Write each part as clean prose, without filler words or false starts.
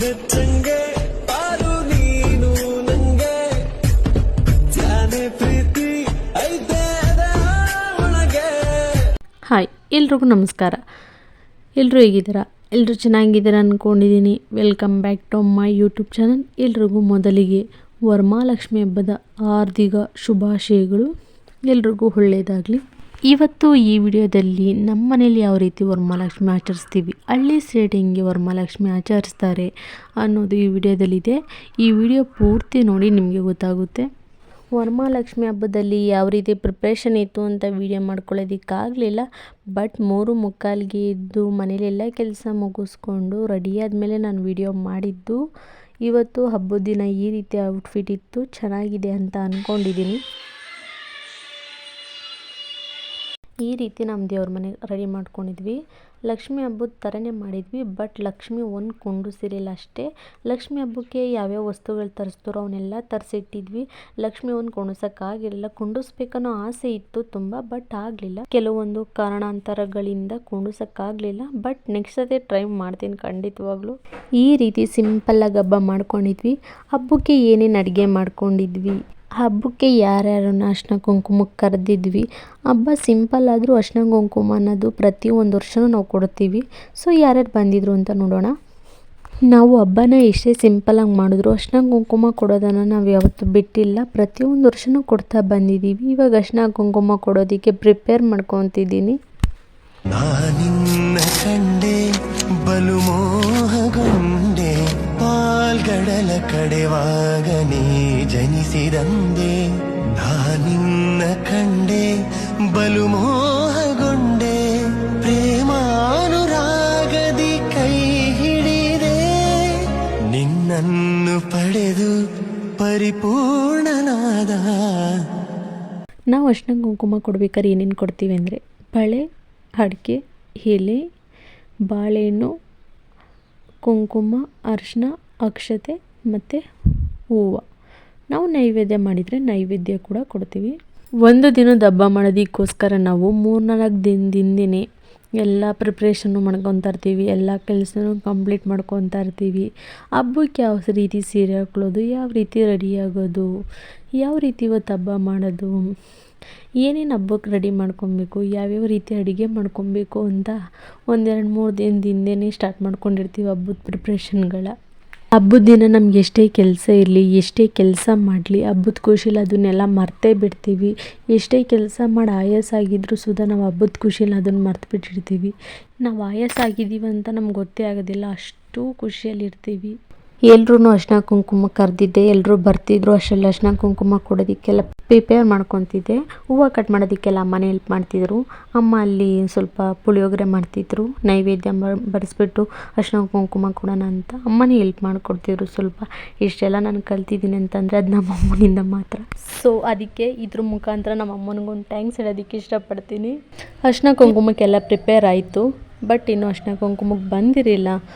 ಬೆಚ್ಚಂಗೆ ಪಾರು ನೀನು ನಂಗೆ ಜಾನೆ ಪ್ರೀತಿ ಐತೆ ಒಳಗೆ. ಹಾಯ್, ಎಲ್ರಿಗೂ ನಮಸ್ಕಾರ. ಎಲ್ಲರೂ ಹೇಗಿದ್ದೀರಾ? ಎಲ್ಲರೂ ಚೆನ್ನಾಗಿದ್ದೀರಾ ಅಂದ್ಕೊಂಡಿದ್ದೀನಿ. Welcome back to my YouTube channel. ಎಲ್ರಿಗೂ ಮೊದಲಿಗೆ ವರಮಹಾಲಕ್ಷ್ಮಿ ಹಬ್ಬದ ಹಾರ್ದಿಕ ಶುಭಾಶಯಗಳು. ಎಲ್ರಿಗೂ ಒಳ್ಳೆಯದಾಗಲಿ. ಇವತ್ತು ಈ ವಿಡಿಯೋದಲ್ಲಿ ನಮ್ಮ ಮನೇಲಿ ಯಾವ ರೀತಿ ವರಮಹಾಲಕ್ಷ್ಮಿ ಆಚರಿಸ್ತೀವಿ, ಹಳ್ಳಿ ಸೈಡ್ ಹೆಂಗೆ ವರಮಹಾಲಕ್ಷ್ಮಿ ಆಚರಿಸ್ತಾರೆ ಅನ್ನೋದು ಈ ವಿಡಿಯೋದಲ್ಲಿದೆ. ಈ ವಿಡಿಯೋ ಪೂರ್ತಿ ನೋಡಿ, ನಿಮಗೆ ಗೊತ್ತಾಗುತ್ತೆ. ವರಮಹಾಲಕ್ಷ್ಮಿ ಹಬ್ಬದಲ್ಲಿ ಯಾವ ರೀತಿ ಪ್ರಿಪ್ರೇಷನ್ ಇತ್ತು ಅಂತ ವಿಡಿಯೋ ಮಾಡ್ಕೊಳ್ಳೋದಕ್ಕಾಗಲಿಲ್ಲ. ಬಟ್ 3:45ಗೆ ಎದ್ದು ಮನೇಲೆಲ್ಲ ಕೆಲಸ ಮುಗಿಸ್ಕೊಂಡು ರೆಡಿ ಆದಮೇಲೆ ನಾನು ವಿಡಿಯೋ ಮಾಡಿದ್ದು. ಇವತ್ತು ಹಬ್ಬದ ದಿನ ಈ ರೀತಿ ಔಟ್ಫಿಟ್ ಇತ್ತು, ಚೆನ್ನಾಗಿದೆ ಅಂತ ಅಂದ್ಕೊಂಡಿದ್ದೀನಿ. ಈ ರೀತಿ ನಮ್ಮ ದೇವ್ರ ಮನೆ ರೆಡಿ ಮಾಡ್ಕೊಂಡಿದ್ವಿ. ಲಕ್ಷ್ಮಿ ಹಬ್ಬದ ಥರನೇ ಮಾಡಿದ್ವಿ, ಬಟ್ ಲಕ್ಷ್ಮಿ ಒಂದು ಕುಂಡಿಸಿರಲಿಲ್ಲ ಅಷ್ಟೇ. ಲಕ್ಷ್ಮಿ ಹಬ್ಬಕ್ಕೆ ಯಾವ್ಯಾವ ವಸ್ತುಗಳು ತರಿಸ್ತಾರೋ ಅವನ್ನೆಲ್ಲ ತರಿಸಿಟ್ಟಿದ್ವಿ. ಲಕ್ಷ್ಮಿ ಒಂದು ಕುಂಡಿಸೋಕ್ಕಾಗಿರಲಿಲ್ಲ. ಕುಂಡಿಸ್ಬೇಕನ್ನೋ ಆಸೆ ಇತ್ತು ತುಂಬ, ಬಟ್ ಆಗಲಿಲ್ಲ. ಕೆಲವೊಂದು ಕಾರಣಾಂತರಗಳಿಂದ ಕುಂಡಿಸೋಕ್ಕಾಗಲಿಲ್ಲ. ಬಟ್ ನೆಕ್ಸ್ಟ್ ಸತಿ ಟ್ರೈ ಮಾಡ್ತೀನಿ ಖಂಡಿತವಾಗ್ಲೂ. ಈ ರೀತಿ ಸಿಂಪಲ್ಲಾಗಿ ಹಬ್ಬ ಮಾಡ್ಕೊಂಡಿದ್ವಿ. ಹಬ್ಬಕ್ಕೆ ಏನೇನು ಅಡುಗೆ ಮಾಡ್ಕೊಂಡಿದ್ವಿ, ಹಬ್ಬಕ್ಕೆ ಯಾರ್ಯಾರನ್ನ ಅರ್ಶಿನ ಕುಂಕುಮಕ್ಕೆ ಕರೆದಿದ್ವಿ. ಹಬ್ಬ ಸಿಂಪಲ್ ಆದರೂ ಅರ್ಶಿನ ಕುಂಕುಮ ಅನ್ನೋದು ಪ್ರತಿಯೊಂದು ವರ್ಷವೂ ನಾವು ಕೊಡ್ತೀವಿ. ಸೊ ಯಾರ್ಯಾರು ಬಂದಿದ್ರು ಅಂತ ನೋಡೋಣ. ನಾವು ಹಬ್ಬನ ಎಷ್ಟೇ ಸಿಂಪಲಾಗಿ ಮಾಡಿದ್ರು ಅರ್ಶಿನ ಕುಂಕುಮ ಕೊಡೋದನ್ನು ನಾವು ಯಾವತ್ತೂ ಬಿಟ್ಟಿಲ್ಲ. ಪ್ರತಿಯೊಂದು ವರ್ಷವೂ ಕೊಡ್ತಾ ಬಂದಿದ್ದೀವಿ. ಇವಾಗ ಅರ್ಶಿನ ಕುಂಕುಮ ಕೊಡೋದಕ್ಕೆ ಪ್ರಿಪೇರ್ ಮಾಡ್ಕೊತಿದ್ದೀನಿ. ನಾನಿನ್ನ ಕಂಡೆ ಬಲು ಮೋಹಗೊಂಡೆ, ಪಾಲ್ಗಡಲ ಕಡೆವಾಗ ನೀ ಜನಿಸಿದಂದೆ. ನಾನಿನ್ನ ಕಂಡೆ ಬಲು ಮೋಹಗೊಂಡೆ, ಪ್ರೇಮಾನುರಾಗದಿ ಕೈ ಹಿಡಿದೆ, ನಿನ್ನನ್ನು ಪಡೆದು ಪರಿಪೂರ್ಣನಾದ. ನಾವು ಅರ್ಶಿನ ಕುಂಕುಮ ಕೊಡ್ಬೇಕಾದ್ರೆ ಏನೇನು ಕೊಡ್ತೀವಿ ಅಂದರೆ ಬಳೆ, ಅಡಿಕೆ, ಎಲೆ, ಬಾಳೆಹಣ್ಣು, ಕುಂಕುಮ, ಅರಿಶಿನ, ಅಕ್ಷತೆ ಮತ್ತು ಹೂವು. ನಾವು ನೈವೇದ್ಯ ಮಾಡಿದರೆ ನೈವೇದ್ಯ ಕೂಡ ಕೊಡ್ತೀವಿ. ಒಂದು ದಿನದ ಹಬ್ಬ ಮಾಡೋದಕ್ಕೋಸ್ಕರ ನಾವು 3-4 ದಿನದಿಂದನೇ ಎಲ್ಲ ಪ್ರಿಪ್ರೇಷನ್ನು ಮಾಡ್ಕೊತಾ ಇರ್ತೀವಿ. ಎಲ್ಲ ಕೆಲಸನೂ ಕಂಪ್ಲೀಟ್ ಮಾಡ್ಕೊತಾ ಇರ್ತೀವಿ. ಹಬ್ಬಕ್ಕೆ ಯಾವ ರೀತಿ ಸೀರೆ ಹಾಕ್ಕೊಳ್ಳೋದು, ಯಾವ ರೀತಿ ರೆಡಿ ಆಗೋದು, ಯಾವ ರೀತಿ ಇವತ್ತು ಹಬ್ಬ ಮಾಡೋದು, ಏನೇನು ಹಬ್ಬಕ್ಕೆ ರೆಡಿ ಮಾಡ್ಕೊಬೇಕು, ಯಾವ್ಯಾವ ರೀತಿ ಅಡುಗೆ ಮಾಡ್ಕೊಬೇಕು ಅಂತ 1-2-3 ದಿನದಿಂದನೇ ಸ್ಟಾರ್ಟ್ ಮಾಡ್ಕೊಂಡಿರ್ತೀವಿ ಹಬ್ಬದ ಪ್ರಿಪ್ರೇಷನ್ಗಳ. ಹಬ್ಬದ ದಿನ ನಮ್ಗೆ ಎಷ್ಟೇ ಕೆಲಸ ಇರಲಿ, ಎಷ್ಟೇ ಕೆಲಸ ಮಾಡಲಿ, ಹಬ್ಬದ ಖುಷಿಲಿ ಅದನ್ನೆಲ್ಲ ಮರ್ತೇ ಬಿಡ್ತೀವಿ. ಎಷ್ಟೇ ಕೆಲಸ ಮಾಡಿ ಆಯಾಸ ಆಗಿದ್ರೂ ಸುಧಾ ನಾವು ಹಬ್ಬದ ಖುಷಿಲಿ ಅದನ್ನು ಮರ್ತು ಬಿಟ್ಟಿರ್ತೀವಿ. ನಾವು ಆಯಾಸ ಆಗಿದ್ದೀವಿ ಅಂತ ನಮ್ಗೆ ಗೊತ್ತೇ ಆಗೋದಿಲ್ಲ, ಅಷ್ಟು ಖುಷಿಯಲ್ಲಿರ್ತೀವಿ. ಎಲ್ರೂ ಅರ್ಶಿನ ಕುಂಕುಮ ಕರೆದಿದ್ದೆ, ಎಲ್ಲರೂ ಬರ್ತಿದ್ರು. ಅಷ್ಟರಲ್ಲಿ ಅರ್ಶಿನ ಕುಂಕುಮ ಕೊಡೋದಕ್ಕೆಲ್ಲ ಪ್ರಿಪೇರ್ ಮಾಡ್ಕೊತಿದ್ದೆ. ಹೂವು ಕಟ್ ಮಾಡೋದಕ್ಕೆಲ್ಲ ಅಮ್ಮನೇ ಹೆಲ್ಪ್ ಮಾಡ್ತಿದ್ರು. ಅಮ್ಮ ಅಲ್ಲಿ ಸ್ವಲ್ಪ ಪುಳಿಯೋಗರೆ ಮಾಡ್ತಿದ್ರು. ನೈವೇದ್ಯ ಬಡಿಸ್ಬಿಟ್ಟು ಅರ್ಶಿನ ಕುಂಕುಮ ಕೊಡೋಣ ಅಂತ ಅಮ್ಮನೇ ಹೆಲ್ಪ್ ಮಾಡಿಕೊಡ್ತಿದ್ರು ಸ್ವಲ್ಪ. ಇಷ್ಟೆಲ್ಲ ನಾನು ಕಲ್ತಿದ್ದೀನಿ ಅಂತಂದರೆ ಅದು ನಮ್ಮ ಅಮ್ಮನಿಂದ ಮಾತ್ರ. ಸೊ ಅದಕ್ಕೆ ಇದ್ರ ಮುಖಾಂತರ ನಮ್ಮ ಅಮ್ಮನಿಗೊಂದು ಥ್ಯಾಂಕ್ಸ್ ಹೇಳೋದಕ್ಕೆ ಇಷ್ಟಪಡ್ತೀನಿ. ಅರ್ಶಿನ ಕುಂಕುಮಕ್ಕೆಲ್ಲ ಪ್ರಿಪೇರ್ ಆಯಿತು, ಬಟ್ ಇನ್ನೂ ಅರ್ಶಿನ ಕುಂಕುಮಕ್ಕೆ ಬಂದಿರಲಿಲ್ಲ.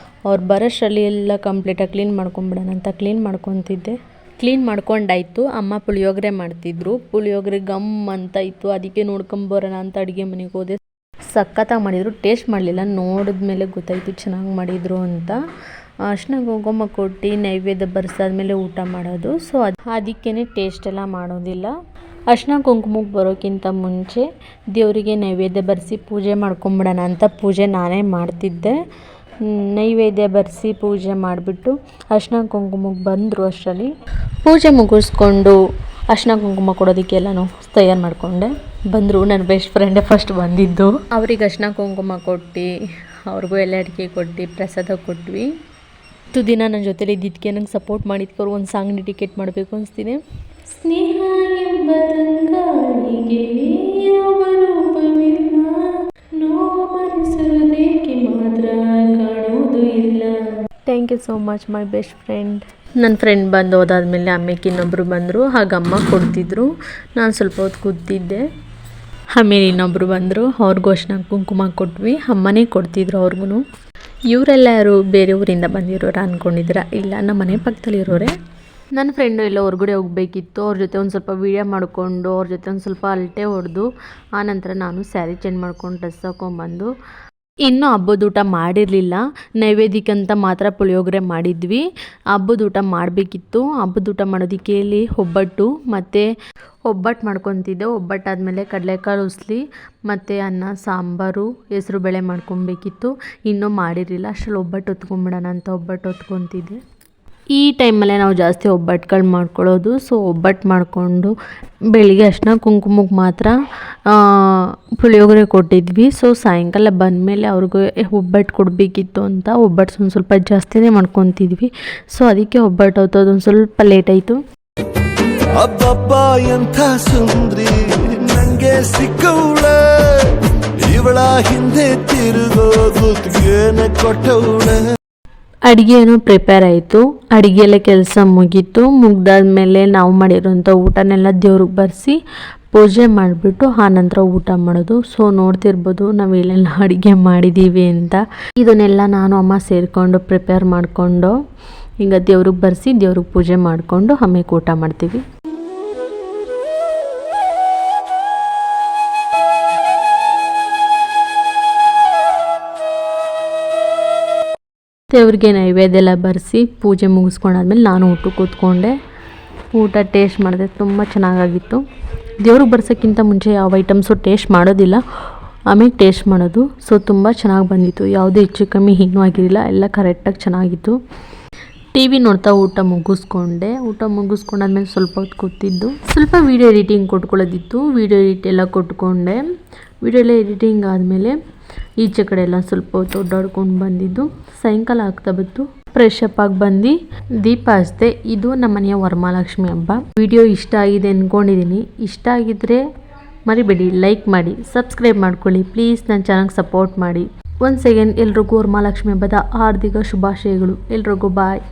ಅವ್ರು ಬರೋಷ್ಟರಲ್ಲಿ ಎಲ್ಲ ಕಂಪ್ಲೀಟಾಗಿ ಕ್ಲೀನ್ ಮಾಡ್ಕೊಂಬಿಡೋಣ ಅಂತ ಕ್ಲೀನ್ ಮಾಡ್ಕೊತಿದ್ದೆ. ಕ್ಲೀನ್ ಮಾಡ್ಕೊಂಡಾಯಿತು. ಅಮ್ಮ ಪುಳಿಯೋಗರೆ ಮಾಡ್ತಿದ್ರು. ಪುಳಿಯೋಗರೆ ಗಮ್ ಅಂತ ಇತ್ತು, ಅದಕ್ಕೆ ನೋಡ್ಕೊಂಬರೋಣ ಅಂತ ಅಡುಗೆ ಮನೆಗೆ ಹೋದೆ. ಸಖತ್ತಾಗಿ ಮಾಡಿದರು. ಟೇಸ್ಟ್ ಮಾಡಲಿಲ್ಲ, ನೋಡಿದ್ಮೇಲೆ ಗೊತ್ತಾಯಿತು ಚೆನ್ನಾಗಿ ಮಾಡಿದರು ಅಂತ. ಅರ್ಶಿನ ಕುಂಕುಮ ಕೊಟ್ಟು ನೈವೇದ್ಯ ಬರೆಸಾದ್ಮೇಲೆ ಊಟ ಮಾಡೋದು. ಸೊ ಅದಕ್ಕೇ ಟೇಸ್ಟ್ ಎಲ್ಲ ಮಾಡೋದಿಲ್ಲ. ಅರ್ಶಿನ ಕುಂಕುಮಕ್ಕೆ ಬರೋಕ್ಕಿಂತ ಮುಂಚೆ ದೇವರಿಗೆ ನೈವೇದ್ಯ ಬರೆಸಿ ಪೂಜೆ ಮಾಡ್ಕೊಂಬಿಡೋಣ ಅಂತ ಪೂಜೆ ನಾನೇ ಮಾಡ್ತಿದ್ದೆ. ನೈವೇದ್ಯ ಬರೆಸಿ ಪೂಜೆ ಮಾಡಿಬಿಟ್ಟು ಅರ್ಶಿನ ಕುಂಕುಮಕ್ಕೆ ಬಂದರು. ಅಷ್ಟರಲ್ಲಿ ಪೂಜೆ ಮುಗಿಸ್ಕೊಂಡು ಅರ್ಶಿನ ಕುಂಕುಮ ಕೊಡೋದಕ್ಕೆಲ್ಲನೂ ತಯಾರು ಮಾಡಿಕೊಂಡೆ. ಬಂದರು. ನನ್ನ ಬೆಸ್ಟ್ ಫ್ರೆಂಡೇ ಫಸ್ಟ್ ಬಂದಿದ್ದು. ಅವ್ರಿಗೆ ಅರ್ಶಿನ ಕುಂಕುಮ ಕೊಟ್ಟು ಅವ್ರಿಗೂ ಎಲ್ಲ ಅಡಿಕೆ ಕೊಟ್ಟು ಪ್ರಸಾದ ಕೊಟ್ವಿ. ಇಷ್ಟು ದಿನ ನನ್ನ ಜೊತೆಲಿ ಇದ್ದಿದ್ದಕ್ಕೆ ನಂಗೆ ಸಪೋರ್ಟ್ ಮಾಡಿದ್ದಕ್ಕೆ ಅವ್ರು ಒಂದು ಸಾಂಗ್ ಡೆಡಿಕೇಟ್ ಮಾಡಬೇಕು ಅನಿಸ್ತಿದೆ. ಸ್ನೇಹ ಎಂಬ ತಂಗಾಳಿಗೆ ಯಾವ ರೂಪವಿಲ್ಲ, ನೋವು ಮನಸ್ಸರುದೇಕೆ ಮಾತ್ರ ಕಾಣುವುದು ಇಲ್ಲ. Thank you so much my best friend. ನನ್ನ ಫ್ರೆಂಡ್ ಬಂದು ಹೋದಾದ್ಮೇಲೆ ಆಮೇಲೆ ಇನ್ನೊಬ್ಬರು ಬಂದರು. ಹಾಗೆ ಅಮ್ಮ ಕೊಡ್ತಿದ್ರು, ನಾನು ಸ್ವಲ್ಪ ಹೊತ್ತು ಕೂತಿದ್ದೆ. ಆಮೇಲೆ ಇನ್ನೊಬ್ಬರು ಬಂದರು, ಅವ್ರಿಗೂ ಅರ್ಶಿನ ಕುಂಕುಮ ಕೊಟ್ವಿ. ಅಮ್ಮನೇ ಕೊಡ್ತಿದ್ರು ಅವ್ರಿಗೂ. ಇವರೆಲ್ಲ ಯಾರು ಬೇರೆ ಊರಿಂದ ಬಂದಿರೋರು ಅಂದ್ಕೊಂಡಿದ್ದೀರಾ? ಇಲ್ಲ, ನಮ್ಮ ಮನೆ ಪಕ್ಕದಲ್ಲಿರೋರೆ. ನನ್ನ ಫ್ರೆಂಡು ಎಲ್ಲ ಹೊರಗಡೆ ಹೋಗಬೇಕಿತ್ತು. ಅವ್ರ ಜೊತೆ ಒಂದು ಸ್ವಲ್ಪ ವೀಡಿಯೋ ಮಾಡಿಕೊಂಡು ಅವ್ರ ಜೊತೆ ಒಂದು ಸ್ವಲ್ಪ ಅಳತೆ ಹೊಡೆದು ಆನಂತರ ನಾನು ಸ್ಯಾರಿ ಚೇಂಜ್ ಮಾಡ್ಕೊಂಡು ಡ್ರೆಸ್ ಹಾಕ್ಕೊಂಬಂದು ಇನ್ನೂ ಹಬ್ಬದ ಊಟ ಮಾಡಿರಲಿಲ್ಲ, ನೈವೇದ್ಯಕ್ಕಂತ ಮಾತ್ರ ಪುಳಿಯೋಗರೆ ಮಾಡಿದ್ವಿ. ಹಬ್ಬದ ಊಟ ಮಾಡಬೇಕಿತ್ತು. ಹಬ್ಬದ ಊಟ ಮಾಡೋದಕ್ಕೆ ಇಲ್ಲಿ ಒಬ್ಬಟ್ಟು ಮಾಡ್ಕೊತಿದ್ದೆ. ಒಬ್ಬಟ್ಟಾದಮೇಲೆ ಕಡಲೆಕಾಳು ಉಸ್ಲಿ ಮತ್ತು ಅನ್ನ ಸಾಂಬಾರು ಹೆಸರುಬೇಳೆ ಮಾಡ್ಕೊಬೇಕಿತ್ತು. ಇನ್ನೂ ಮಾಡಿರಲಿಲ್ಲ. ಅಷ್ಟರಲ್ಲಿ ಒಬ್ಬಟ್ಟು ಹೊತ್ಕೊಂಬಿಡೋಣ ಅಂತ ಒಬ್ಬಟ್ಟು ಹೊತ್ಕೊತಿದ್ದೆ. ಈ ಟೈಮಲ್ಲೇ ನಾವು ಜಾಸ್ತಿ ಒಬ್ಬಟ್ಟುಗಳು ಮಾಡ್ಕೊಳ್ಳೋದು. ಸೊ ಒಬ್ಬಟ್ಟು ಮಾಡಿಕೊಂಡು ಬೆಳಿಗ್ಗೆ ಅಷ್ಟನ್ನ ಕುಂಕುಮಕ್ಕೆ ಮಾತ್ರ ಪುಳಿಯೋಗರೆ ಕೊಟ್ಟಿದ್ವಿ. ಸೊ ಸಾಯಂಕಾಲ ಬಂದಮೇಲೆ ಅವ್ರಿಗೆ ಒಬ್ಬಟ್ಟು ಕೊಡಬೇಕಿತ್ತು ಅಂತ ಒಬ್ಬಟ್ಟು ಸ್ವಲ್ಪ ಜಾಸ್ತಿನೇ ಮಾಡ್ಕೊತಿದ್ವಿ. ಸೊ ಅದಕ್ಕೆ ಒಬ್ಬಟ್ಟು ಹೊತ್ತೋದು ಸ್ವಲ್ಪ ಲೇಟ್ ಆಯಿತು. ಅಬ್ಬಬ್ಬ ಎಂಥ ಸುಂದ್ರಿ ನಂಗೆ ಸಿಕ್ಕವಳ, ಇವಳ ಹಿಂದೆ ತಿರುಗೋ ಗುತ್ತಿಗೆನ ಕೊಟ್ಟವಳ. ಅಡುಗೆ ಏನೋ ಪ್ರಿಪೇರ್ ಆಯಿತು. ಅಡುಗೆಯಲ್ಲೇ ಕೆಲಸ ಮುಗ್ದಾದ್ಮೇಲೆ ನಾವು ಮಾಡಿರೋಂಥ ಊಟನೆಲ್ಲ ದೇವ್ರಿಗೆ ಬರೆಸಿ ಪೂಜೆ ಮಾಡಿಬಿಟ್ಟು ಆನಂತರ ಊಟ ಮಾಡೋದು. ಸೊ ನೋಡ್ತಿರ್ಬೋದು ನಾವು ಏನೆಲ್ಲ ಅಡುಗೆ ಮಾಡಿದ್ದೀವಿ ಅಂತ. ಇದನ್ನೆಲ್ಲ ನಾನು ಅಮ್ಮ ಸೇರಿಕೊಂಡು ಪ್ರಿಪೇರ್ ಮಾಡಿಕೊಂಡು ಈಗ ದೇವ್ರಿಗೆ ಬರೆಸಿ ದೇವ್ರಿಗೆ ಪೂಜೆ ಮಾಡಿಕೊಂಡು ಆಮೇಲೆ ಊಟ ಮಾಡ್ತೀವಿ. ದೇವ್ರಿಗೆ ನೈವೇದ್ಯ ಎಲ್ಲ ಬರೆಸಿ ಪೂಜೆ ಮುಗಿಸ್ಕೊಂಡಾದ್ಮೇಲೆ ನಾನು ಊಟಕ್ಕೆ ಕೂತ್ಕೊಂಡೆ. ಊಟ ಟೇಸ್ಟ್ ಮಾಡಿದೆ, ತುಂಬ ಚೆನ್ನಾಗಾಗಿತ್ತು. ದೇವ್ರಿಗೆ ಬರ್ಸೋಕ್ಕಿಂತ ಮುಂಚೆ ಯಾವ ಐಟಮ್ಸು ಟೇಸ್ಟ್ ಮಾಡೋದಿಲ್ಲ, ಆಮೇಲೆ ಟೇಸ್ಟ್ ಮಾಡೋದು. ಸೊ ತುಂಬ ಚೆನ್ನಾಗಿ ಬಂದಿತ್ತು, ಯಾವುದೇ ಹೆಚ್ಚು ಕಮ್ಮಿ ಏನೂ ಆಗಿರಲಿಲ್ಲ, ಎಲ್ಲ ಕರೆಕ್ಟಾಗಿ ಚೆನ್ನಾಗಿತ್ತು. ಟಿ ವಿ ನೋಡ್ತಾ ಊಟ ಮುಗಿಸ್ಕೊಂಡಾದ್ಮೇಲೆ ಸ್ವಲ್ಪ ಹೊತ್ತು ಕೂತಿದ್ದು. ಸ್ವಲ್ಪ ವೀಡಿಯೋ ಎಡಿಟಿಂಗ್ ಕೊಟ್ಕೊಳ್ಳೋದಿತ್ತು, ವೀಡಿಯೋ ಎಡಿಟ್ ಎಲ್ಲ ಕೊಟ್ಕೊಂಡೆ. ವೀಡಿಯೋ ಎಲ್ಲ ಎಡಿಟಿಂಗ್ ಆದಮೇಲೆ ಈಚೆ ಕಡೆ ಎಲ್ಲ ಸ್ವಲ್ಪ ಹೊತ್ತು ಓಡಾಡ್ಕೊಂಡು ಬಂದಿದ್ದು. ಸಾಯಂಕಾಲ ಆಗ್ತಾ ಬಂತು, ಫ್ರೆಶ್ ಅಪ್ ಆಗಿ ಬಂದು ದೀಪ ಹಚ್ದೆ. ಇದು ನಮ್ಮ ಮನೆಯ ವರಮಹಾಲಕ್ಷ್ಮಿ ಹಬ್ಬ. ವಿಡಿಯೋ ಇಷ್ಟ ಆಗಿದೆ ಅಂದ್ಕೊಂಡಿದ್ದೀನಿ. ಇಷ್ಟ ಆಗಿದ್ದರೆ ಮರಿಬೇಡಿ ಲೈಕ್ ಮಾಡಿ, ಸಬ್ಸ್ಕ್ರೈಬ್ ಮಾಡ್ಕೊಳ್ಳಿ ಪ್ಲೀಸ್. ನನ್ನ ಚಾನಲ್ಗೆ ಸಪೋರ್ಟ್ ಮಾಡಿ. ಒನ್ಸ್ ಅಗೇನ್ ಎಲ್ರಿಗೂ ವರಮಹಾಲಕ್ಷ್ಮಿ ಹಬ್ಬದ ಹಾರ್ದಿಕ ಶುಭಾಶಯಗಳು. ಎಲ್ರಿಗೂ ಬಾಯ್.